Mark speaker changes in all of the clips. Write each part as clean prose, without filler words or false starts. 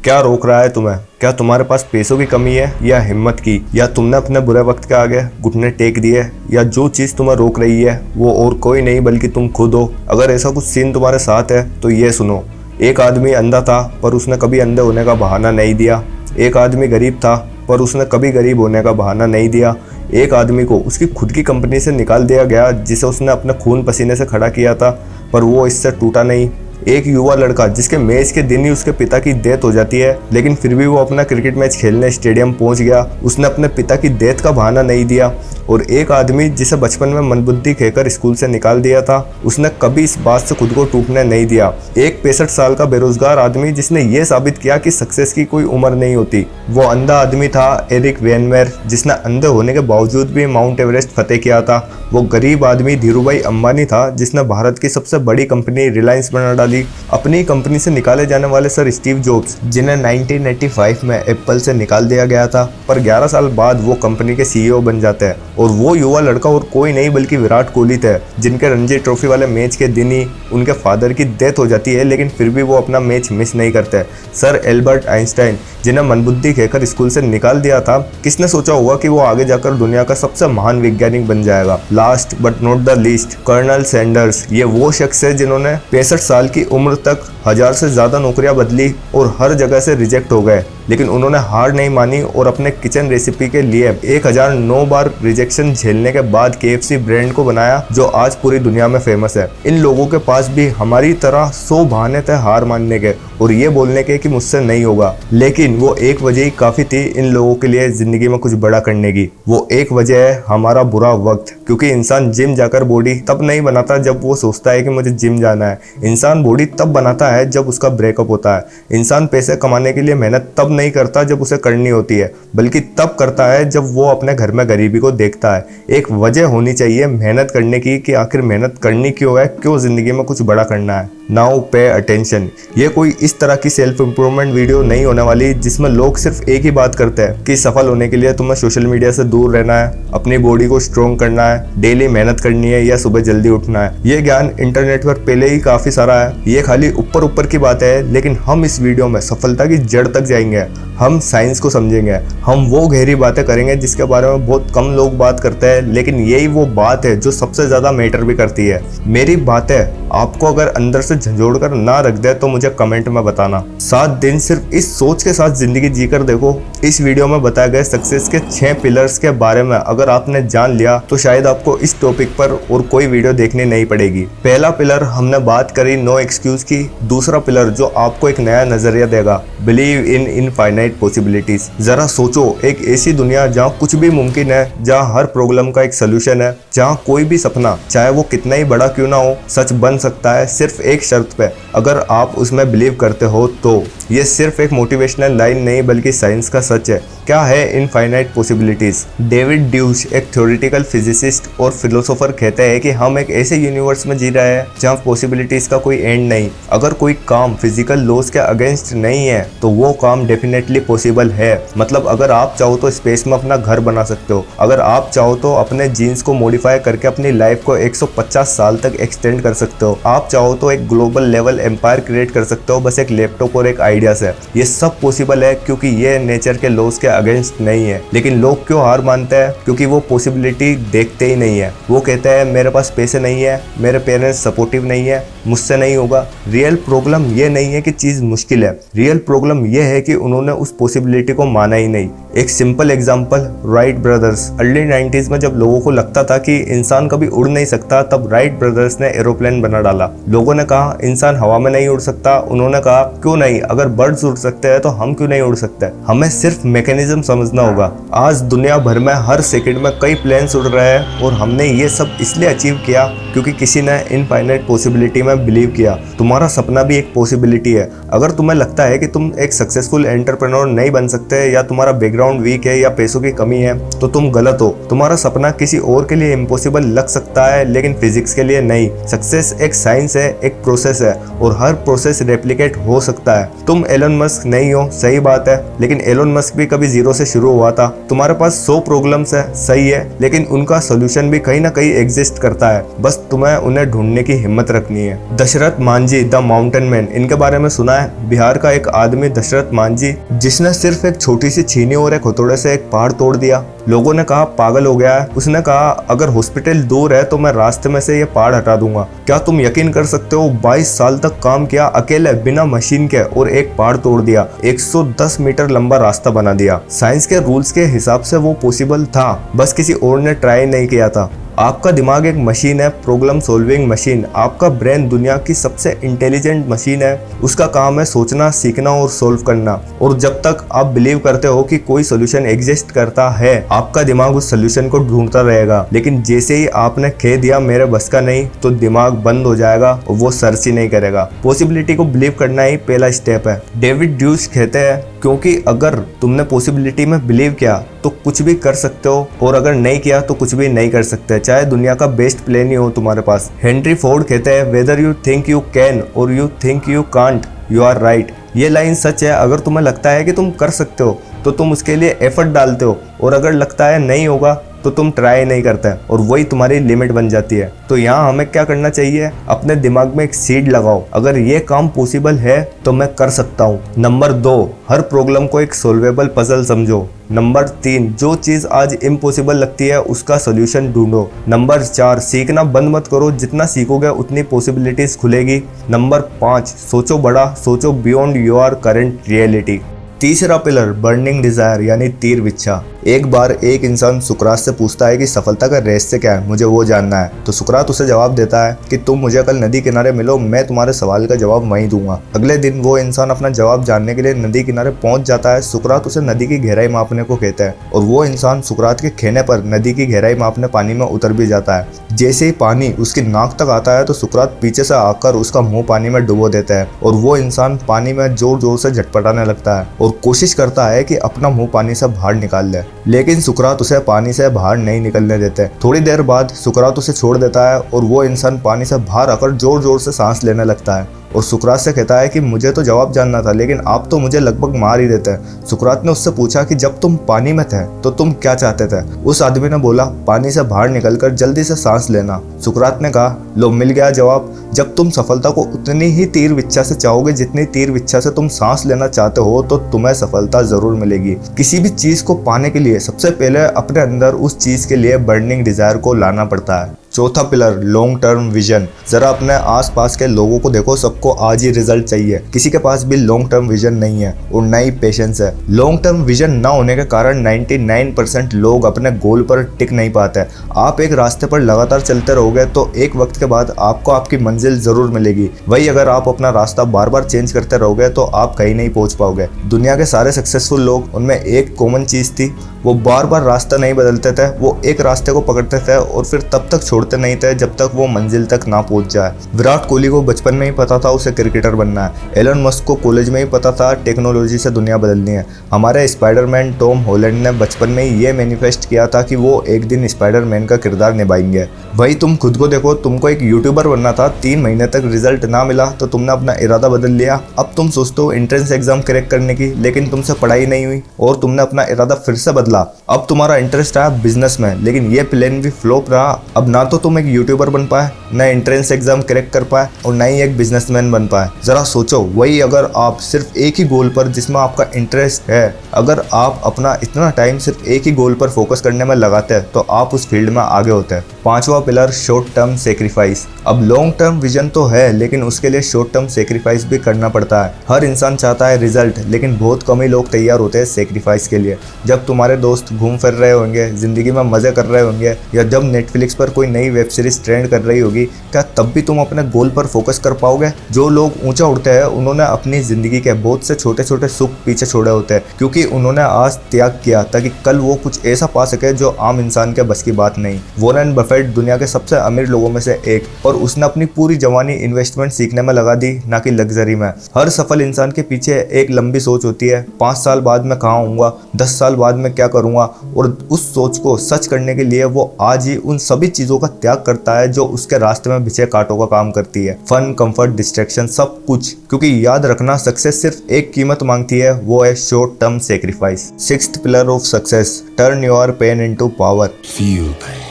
Speaker 1: क्या रोक रहा है तुम्हें? क्या तुम्हारे पास पैसों की कमी है या हिम्मत की, या तुमने अपने बुरे वक्त के आगे घुटने टेक दिए, या जो चीज़ तुम्हें रोक रही है वो और कोई नहीं बल्कि तुम खुद हो? अगर ऐसा कुछ सीन तुम्हारे साथ है तो ये सुनो। एक आदमी अंधा था पर उसने कभी अंधे होने का बहाना नहीं दिया। एक आदमी गरीब था पर उसने कभी गरीब होने का बहाना नहीं दिया। एक आदमी को उसकी खुद की कंपनी से निकाल दिया गया जिसे उसने अपने खून पसीने से खड़ा किया था, पर वो इससे टूटा नहीं। एक युवा लड़का जिसके मैच के दिन ही उसके पिता की डेथ हो जाती है, लेकिन फिर भी वो अपना क्रिकेट मैच खेलने स्टेडियम पहुंच गया, उसने अपने पिता की डेथ का बहाना नहीं दिया। और एक आदमी जिसे बचपन में मंदबुद्धि कहकर स्कूल से निकाल दिया था, उसने कभी इस बात से खुद को टूटने नहीं दिया। एक 65 साल का बेरोजगार आदमी जिसने ये साबित किया कि सक्सेस की कोई उम्र नहीं होती, वो अंधा आदमी था एरिक वेनमेयर, जिसने अंधे होने के बावजूद भी माउंट एवरेस्ट फतेह किया था। वो गरीब आदमी धीरूभाई अंबानी था जिसने भारत की सबसे बड़ी कंपनी रिलायंस बना डाली। अपनी कंपनी से निकाले जाने वाले सर स्टीव जॉब्स, जिन्हें 1985 में एप्पल से निकाल दिया गया था, पर 11 साल बाद वो कंपनी के CEO बन जाते हैं। और वो युवा लड़का और कोई नहीं बल्कि विराट कोहली थे, जिनके रणजी ट्रॉफी वाले मैच के दिन ही उनके फादर की डेथ हो जाती है, लेकिन फिर भी वो अपना मैच मिस नहीं करते। सर एल्बर्ट आइंस्टाइन, जिन्हें मंदबुद्धि कहकर स्कूल से निकाल दिया था, किसने सोचा होगा कि वो आगे जाकर दुनिया का सबसे महान वैज्ञानिक बन जाएगा। Last but not the least, Colonel Sanders, ये वो शख्स है जिन्होंने 65 साल की उम्र तक 1000 से ज्यादा नौकरियां बदली और हर जगह से रिजेक्ट हो गए, लेकिन उन्होंने हार नहीं मानी और अपने किचन रेसिपी के लिए 1009 बार रिजेक्शन झेलने के बाद KFC ब्रांड को बनाया, जो आज पूरी दुनिया में फेमस है। इन लोगों के पास भी हमारी तरह 100 बहाने थे हार मानने के और ये बोलने के कि मुझसे नहीं होगा, लेकिन वो एक वजह ही काफी थी इन लोगों के लिए जिंदगी में कुछ बड़ा करने की। वो एक वजह है हमारा बुरा वक्त, क्योंकि इंसान जिम जाकर बॉडी तब नहीं बनाता जब वो सोचता है कि मुझे जिम जाना है। इंसान बॉडी तब बनाता है जब उसका ब्रेकअप होता है। इंसान पैसे कमाने के लिए मेहनत तब नहीं करता जब उसे करनी होती है, बल्कि तब करता है जब वो अपने घर में गरीबी को देखता है। एक वजह होनी चाहिए मेहनत करने की कि आखिर मेहनत करनी क्यों है, क्यों जिंदगी में कुछ बड़ा करना है। Now pay attention. ये कोई इस तरह की सेल्फ इंप्रूवमेंट वीडियो नहीं होने वाली जिसमें लोग सिर्फ एक ही बात करते हैं कि सफल होने के लिए तुम्हें सोशल मीडिया से दूर रहना है, अपनी बॉडी को स्ट्रॉन्ग करना है, डेली मेहनत करनी है या सुबह जल्दी उठना है। ये ज्ञान इंटरनेट पर पहले ही काफी सारा है, ये खाली ऊपर ऊपर की बात है। लेकिन हम इस वीडियो में सफलता की जड़ तक जाएंगे, हम साइंस को समझेंगे, हम वो गहरी बातें करेंगे जिसके बारे में बहुत कम लोग बात करते हैं, लेकिन यही वो बात है जो सबसे ज्यादा मैटर भी करती है। मेरी बातें आपको अगर अंदर से झंझोड़ कर ना रख दे तो मुझे कमेंट में बताना। 7 दिन सिर्फ इस सोच के साथ जिंदगी जीकर देखो। इस वीडियो में बताए गए सक्सेस के 6 पिलर्स के बारे में अगर आपने जान लिया तो शायद आपको इस टॉपिक पर और कोई वीडियो देखनी नहीं पड़ेगी। पहला पिलर हमने बात करी नो एक्सक्यूज की। दूसरा पिलर जो आपको एक नया नजरिया देगा, बिलीव इन इनफाइनाइट पॉसिबिलिटीज। जरा सोचो, एक ऐसी दुनिया जहाँ कुछ भी मुमकिन है, जहाँ हर प्रॉब्लम का एक सोल्यूशन है, जहाँ कोई भी सपना चाहे वो कितना ही बड़ा क्यों ना हो सच बन सकता है, सिर्फ एक शर्त पे, अगर आप उसमें बिलीव करते हो तो। ये सिर्फ एक मोटिवेशनल लाइन नहीं बल्कि साइंस का सच है। क्या है इनफाइनाइट पॉसिबिलिटीज? डेविड ड्यूश, एक थ्योरेटिकल फिजिसिस्ट और फिलोसोफर, कहते हैं कि हम एक ऐसे यूनिवर्स में जी रहे हैं जहाँ पॉसिबिलिटीज का कोई एंड नहीं। अगर कोई काम फिजिकल लॉज के अगेंस्ट नहीं है तो वो काम डेफिनेटली पॉसिबल है। मतलब अगर आप चाहो तो स्पेस में अपना घर बना सकते हो, अगर आप चाहो तो अपने जीन्स को मॉडिफाई करके अपनी लाइफ को 150 साल तक एक्सटेंड कर सकते हो, आप चाहो तो एक ग्लोबल लेवल एम्पायर क्रिएट कर सकते हो बस एक लैपटॉप और एक आइडिया से। ये सब पॉसिबल है क्योंकि ये नेचर के लॉज के अगेंस्ट नहीं है। लेकिन लोग क्यों हार मानते हैं? क्योंकि वो पॉसिबिलिटी देखते ही नहीं है। वो कहते हैं मेरे पास पैसे नहीं है, मेरे पेरेंट्स सपोर्टिव नहीं है, मुझसे नहीं होगा। रियल प्रॉब्लम ये नहीं है कि चीज मुश्किल है, रियल प्रॉब्लम ये है कि उन्होंने उस पॉसिबिलिटी को माना ही नहीं। एक simple example, Wright brothers. Early 90s में जब लोगों को लगता था कि इंसान कभी उड़ नहीं सकता, तब राइट ब्रदर्स ने एरोप्लेन बना डाला। लोगों ने कहा इंसान हवा में नहीं उड़ सकता, उन्होंने कहा क्यों नहीं, अगर बर्ड्स उड़ सकते हैं तो हम क्यों नहीं उड़ सकते? हमें सिर्फ मैकेनिज्म समझना होगा। आज दुनिया भर में हर सेकंड में कई प्लेन्स उड़ रहे हैं और हमने ये सब इसलिए अचीव किया क्योंकि किसी ने इनफाइनाइट पॉसिबिलिटी में बिलीव किया। तुम्हारा सपना भी एक पॉसिबिलिटी है। अगर तुम्हें लगता है कि तुम एक सक्सेसफुल एंटरप्रेन्योर नहीं बन सकते या तुम्हारा बैकग्राउंड बैकग्राउंड वीक है या पैसों की कमी है तो तुम गलत हो। तुम्हारा सपना किसी और के लिए इम्पॉसिबल लग सकता है लेकिन फिजिक्स के लिए नहीं। सक्सेस एक साइंस है, एक प्रोसेस है और हर प्रोसेस रेप्लिकेट हो सकता है। तुम एलन मस्क नहीं हो, सही बात है, लेकिन एलन मस्क भी कभी जीरो से शुरू हुआ था। तुम्हारे पास 100 प्रॉब्लम्स है, सही है, लेकिन उनका सोल्यूशन भी कहीं ना कहीं एग्जिस्ट करता है, बस तुम्हें उन्हें ढूंढने की हिम्मत रखनी है। Dashrath Manjhi the mountain man, इनके बारे में सुना है? बिहार का एक आदमी दशरथ मांझी, जिसने सिर्फ एक छोटी सी छीनी और एक हथौड़े से एक पहाड़ तोड़ दिया। लोगों ने कहा पागल हो गया है। उसने कहा अगर हॉस्पिटल दूर है तो मैं रास्ते में से ये पहाड़ हटा दूंगा। क्या तुम यकीन कर सकते हो, 22 साल तक काम किया अकेले बिना मशीन के और एक पहाड़ तोड़ दिया, 110 मीटर लंबा रास्ता बना दिया। साइंस के रूल्स के हिसाब से वो पॉसिबल था, बस किसी और ने ट्राई नहीं किया था। आपका दिमाग एक मशीन है, प्रॉब्लम सॉल्विंग मशीन। आपका ब्रेन दुनिया की सबसे इंटेलिजेंट मशीन है। उसका काम है सोचना, सीखना और सॉल्व करना। और जब तक आप बिलीव करते हो कि कोई सोल्यूशन एग्जिस्ट करता है, आपका दिमाग उस सोल्यूशन को ढूंढता रहेगा। लेकिन जैसे ही आपने कह दिया मेरे बस का नहीं, तो दिमाग बंद हो जाएगा और वो सर्च ही नहीं करेगा। पॉसिबिलिटी को बिलीव करना ही पहला स्टेप है। डेविड ड्यूस कहते हैं क्योंकि अगर तुमने पॉसिबिलिटी में बिलीव किया तो कुछ भी कर सकते हो, और अगर नहीं किया तो कुछ भी नहीं कर सकते, चाहे दुनिया का बेस्ट प्लान ही हो तुम्हारे पास। हेनरी फोर्ड कहते हैं whether you think you can or you think you can't, you are right. ये लाइन सच है। अगर तुम्हें लगता है कि तुम कर सकते हो तो तुम उसके लिए एफर्ट डालते हो, और अगर लगता है नहीं होगा तो तुम ट्राई नहीं करते, और वही तुम्हारी लिमिट बन जाती है। तो यहाँ हमें क्या करना चाहिए, अपने दिमाग में एक सीड लगाओ, अगर ये काम पॉसिबल है तो मैं कर सकता हूँ। नंबर 2, हर प्रॉब्लम को एक सॉल्वेबल पजल समझो। नंबर 3, जो चीज आज इम्पॉसिबल लगती है उसका सोल्यूशन ढूंढो। नंबर 4, सीखना बंद मत करो, जितना सीखोगे उतनी पॉसिबिलिटीज खुलेगी। नंबर 5, सोचो बड़ा, सोचो बियॉन्ड योर करंट रियलिटी। तीसरा पिलर, बर्निंग डिजायर यानी तीर विच्छा। एक बार एक इंसान सुकरात से पूछता है कि सफलता का रहस्य क्या है, मुझे वो जानना है। तो सुकरात उसे जवाब देता है कि तुम मुझे कल नदी किनारे मिलो, मैं तुम्हारे सवाल का जवाब वहीं दूंगा। अगले दिन वो इंसान अपना जवाब जानने के लिए नदी किनारे पहुंच जाता है। सुकरात उसे नदी की गहराई मापने को कहता है, और वो इंसान सुकरात के कहने पर नदी की गहराई मापने पानी में उतर भी जाता है। जैसे ही पानी उसकी नाक तक आता है तो सुकरात पीछे से आकर उसका मुंह पानी में डुबो देता है, और वो इंसान पानी में जोर जोर से झटपटाने लगता है और कोशिश करता है कि अपना मुंह पानी से बाहर निकाल ले, लेकिन सुकरात उसे पानी से बाहर नहीं निकलने देते। थोड़ी देर बाद सुकरात उसे छोड़ देता है और वो इंसान पानी से बाहर आकर जोर जोर से सांस लेने लगता है, और सुकरात से कहता है कि मुझे तो जवाब जानना था, लेकिन आप तो मुझे लगभग मार ही देते हैं। सुकरात ने उससे पूछा कि जब तुम पानी में थे तो तुम क्या चाहते थे? उस आदमी ने बोला, पानी से बाहर निकलकर जल्दी से सांस लेना। सुकरात ने कहा, लो मिल गया जवाब। जब तुम सफलता को उतनी ही तीर विच्छा से चाहोगे जितनी तीर विच्छा से तुम सांस लेना चाहते हो, तो तुम्हें सफलता जरूर मिलेगी। किसी भी चीज को पाने के लिए सबसे पहले अपने अंदर उस चीज के लिए बर्निंग डिजायर को लाना पड़ता है। चौथा पिलर, लॉन्ग टर्म विजन। जरा अपने आसपास के लोगों को देखो, सबको आज ही रिजल्ट चाहिए, किसी के पास भी लॉन्ग टर्म विजन नहीं है और न ही पेशेंस है। लॉन्ग टर्म विजन ना होने के कारण 99% लोग अपने गोल पर टिक नहीं पाते। आप एक रास्ते पर लगातार चलते रहोगे तो एक वक्त के बाद आपको आपकी मंजिल जरूर मिलेगी। वही अगर आप अपना रास्ता बार बार चेंज करते रहोगे तो आप कहीं नहीं पहुंच पाओगे। दुनिया के सारे सक्सेसफुल लोग, उनमें एक कॉमन चीज थी, वो बार बार रास्ता नहीं बदलते थे। वो एक रास्ते को पकड़ते थे और फिर तब तक छोड़ते नहीं थे जब तक वो मंजिल तक ना पहुंच जाए। विराट कोहली को बचपन में ही पता था उसे क्रिकेटर बनना है। एलन मस्क को कॉलेज में ही पता था टेक्नोलॉजी से दुनिया बदलनी है। हमारे स्पाइडरमैन टॉम हॉलैंड ने बचपन में ही ये मैनिफेस्ट किया था कि वो एक दिन स्पाइडरमैन का किरदार निभाएंगे। वही तुम खुद को देखो, तुमको एक यूट्यूबर बनना था, 3 महीने तक रिजल्ट ना मिला तो तुमने अपना इरादा बदल लिया। अब तुम सोचते हो एंट्रेंस एग्जाम क्रैक करने की, लेकिन तुमसे पढ़ाई नहीं हुई और तुमने अपना इरादा फिर से बदला। अब तुम्हारा इंटरेस्ट आया बिजनेस में, लेकिन ये प्लान भी फ्लॉप रहा। अब ना तो तुम एक यूट्यूबर बन पाए, ना एंट्रेंस एग्जाम क्रैक कर पाए और ना ही एक बिजनेसमैन बन पाए। जरा सोचो, वही अगर आप सिर्फ एक ही गोल पर जिसमें आपका इंटरेस्ट है, अगर आप अपना इतना टाइम सिर्फ एक ही गोल पर फोकस करने में लगाते हैं तो आप उस फील्ड में आगे होते हैं। पांचवा पिलर, शॉर्ट टर्म सेक्रीफाइस। अब लॉन्ग टर्म विजन तो है, लेकिन उसके लिए शॉर्ट टर्म सेक्रीफाइस भी करना पड़ता है। हर इंसान चाहता है रिजल्ट, लेकिन बहुत कम ही लोग तैयार होते हैं सेक्रीफाइस के लिए। जब तुम्हारे दोस्त घूम फिर रहे होंगे, जिंदगी में मजे कर रहे होंगे, या जब नेटफ्लिक्स पर कोई नई वेब सीरीज ट्रेंड कर रही होगी, क्या तब भी तुम अपने गोल पर फोकस कर पाओगे? जो लोग ऊंचा उड़ते हैं उन्होंने अपनी जिंदगी के बहुत से छोटे छोटे सुख पीछे छोड़े होते हैं, क्योंकि उन्होंने आज त्याग किया ताकि कल वो कुछ ऐसा पा सके जो आम इंसान के बस की बात नहीं। वॉरेन बफेट बफेट दुनिया के सबसे अमीर लोगों में से एक, और उसने अपनी पूरी जवानी इन्वेस्टमेंट सीखने में लगा दी, ना कि लग्जरी में। हर सफल इंसान के पीछे एक लंबी सोच होती है, 5 साल बाद मैं कहाँ होऊंगा, 10 साल बाद मैं क्या करूंगा, और उस सोच को सच करने के लिए वो आज ही उन सभी चीजों का त्याग करता है जो उसके रास्ते में बिछे कांटों का काम करती है। फन, कंफर्ट, डिस्ट्रैक्शन, सब कुछ। क्योंकि याद रखना, सक्सेस सिर्फ एक कीमत मांगती है, वो है short term sacrifice. 6th pillar of success, turn your pain into power.
Speaker 2: Feel pain,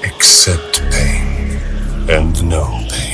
Speaker 2: accept pain, and know pain.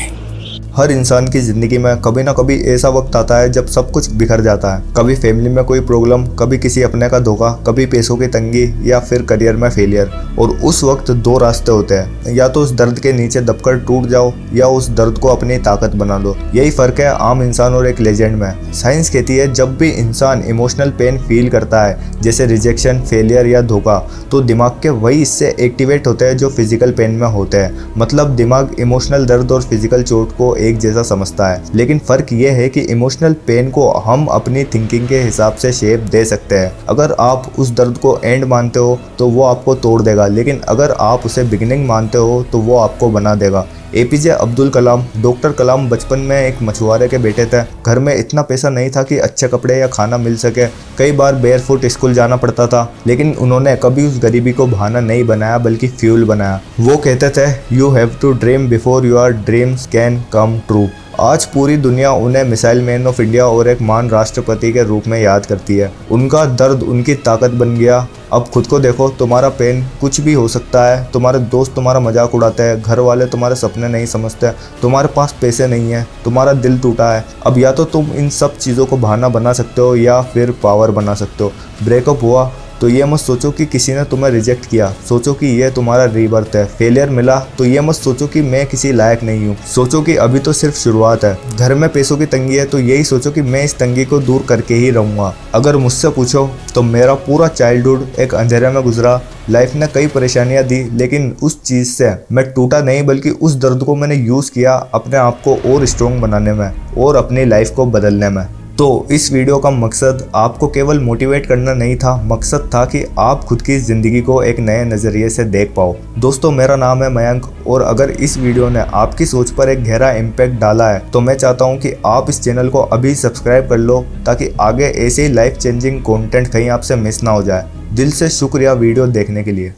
Speaker 1: हर इंसान की ज़िंदगी में कभी ना कभी ऐसा वक्त आता है जब सब कुछ बिखर जाता है। कभी फैमिली में कोई प्रॉब्लम, कभी किसी अपने का धोखा, कभी पैसों की तंगी, या फिर करियर में फेलियर। और उस वक्त 2 रास्ते होते हैं, या तो उस दर्द के नीचे दबकर टूट जाओ, या उस दर्द को अपनी ताकत बना लो। यही फ़र्क है आम इंसान और एक लेजेंड में। साइंस कहती है जब भी इंसान इमोशनल पेन फील करता है, जैसे रिजेक्शन, फेलियर या धोखा, तो दिमाग के वही हिस्से एक्टिवेट होते हैं जो फिजिकल पेन में होते हैं। मतलब दिमाग इमोशनल दर्द और फिजिकल चोट को एक जैसा समझता है। लेकिन फर्क ये है कि इमोशनल पेन को हम अपनी थिंकिंग के हिसाब से शेप दे सकते हैं। अगर आप उस दर्द को एंड मानते हो तो वो आपको तोड़ देगा, लेकिन अगर आप उसे बिगिनिंग मानते हो तो वो आपको बना देगा। APJ अब्दुल कलाम। डॉक्टर कलाम बचपन में एक मछुआरे के बेटे थे। घर में इतना पैसा नहीं था कि अच्छे कपड़े या खाना मिल सके। कई बार बेयरफुट स्कूल जाना पड़ता था, लेकिन उन्होंने कभी उस गरीबी को बहाना नहीं बनाया बल्कि फ्यूल बनाया। वो कहते थे, you have to dream before your dreams can come true. आज पूरी दुनिया उन्हें मिसाइल मैन ऑफ इंडिया और एक महान राष्ट्रपति के रूप में याद करती है। उनका दर्द उनकी ताकत बन गया। अब खुद को देखो, तुम्हारा पेन कुछ भी हो सकता है। तुम्हारे दोस्त तुम्हारा मजाक उड़ाते हैं, घर वाले तुम्हारे सपने नहीं समझते, तुम्हारे पास पैसे नहीं है, तुम्हारा दिल टूटा है। अब या तो तुम इन सब चीज़ों को बहाना बना सकते हो या फिर पावर बना सकते हो। ब्रेकअप हुआ तो ये मत सोचो कि किसी ने तुम्हें रिजेक्ट किया, सोचो कि ये तुम्हारा रीबर्थ है। फेलियर मिला तो ये मत सोचो कि मैं किसी लायक नहीं हूँ, सोचो कि अभी तो सिर्फ शुरुआत है। घर में पैसों की तंगी है तो यही सोचो कि मैं इस तंगी को दूर करके ही रहूँगा। अगर मुझसे पूछो तो मेरा पूरा चाइल्डहुड एक अंधेरे में गुजरा। लाइफ ने कई परेशानियां दी, लेकिन उस चीज़ से मैं टूटा नहीं, बल्कि उस दर्द को मैंने यूज़ किया अपने आप को और स्ट्रॉन्ग बनाने में और अपनी लाइफ को बदलने में। तो इस वीडियो का मकसद आपको केवल मोटिवेट करना नहीं था, मकसद था कि आप खुद की ज़िंदगी को एक नए नज़रिए से देख पाओ। दोस्तों, मेरा नाम है मयंक, और अगर इस वीडियो ने आपकी सोच पर एक गहरा इम्पैक्ट डाला है तो मैं चाहता हूं कि आप इस चैनल को अभी सब्सक्राइब कर लो, ताकि आगे ऐसे ही लाइफ चेंजिंग कंटेंट कहीं आपसे मिस ना हो जाए। दिल से शुक्रिया वीडियो देखने के लिए।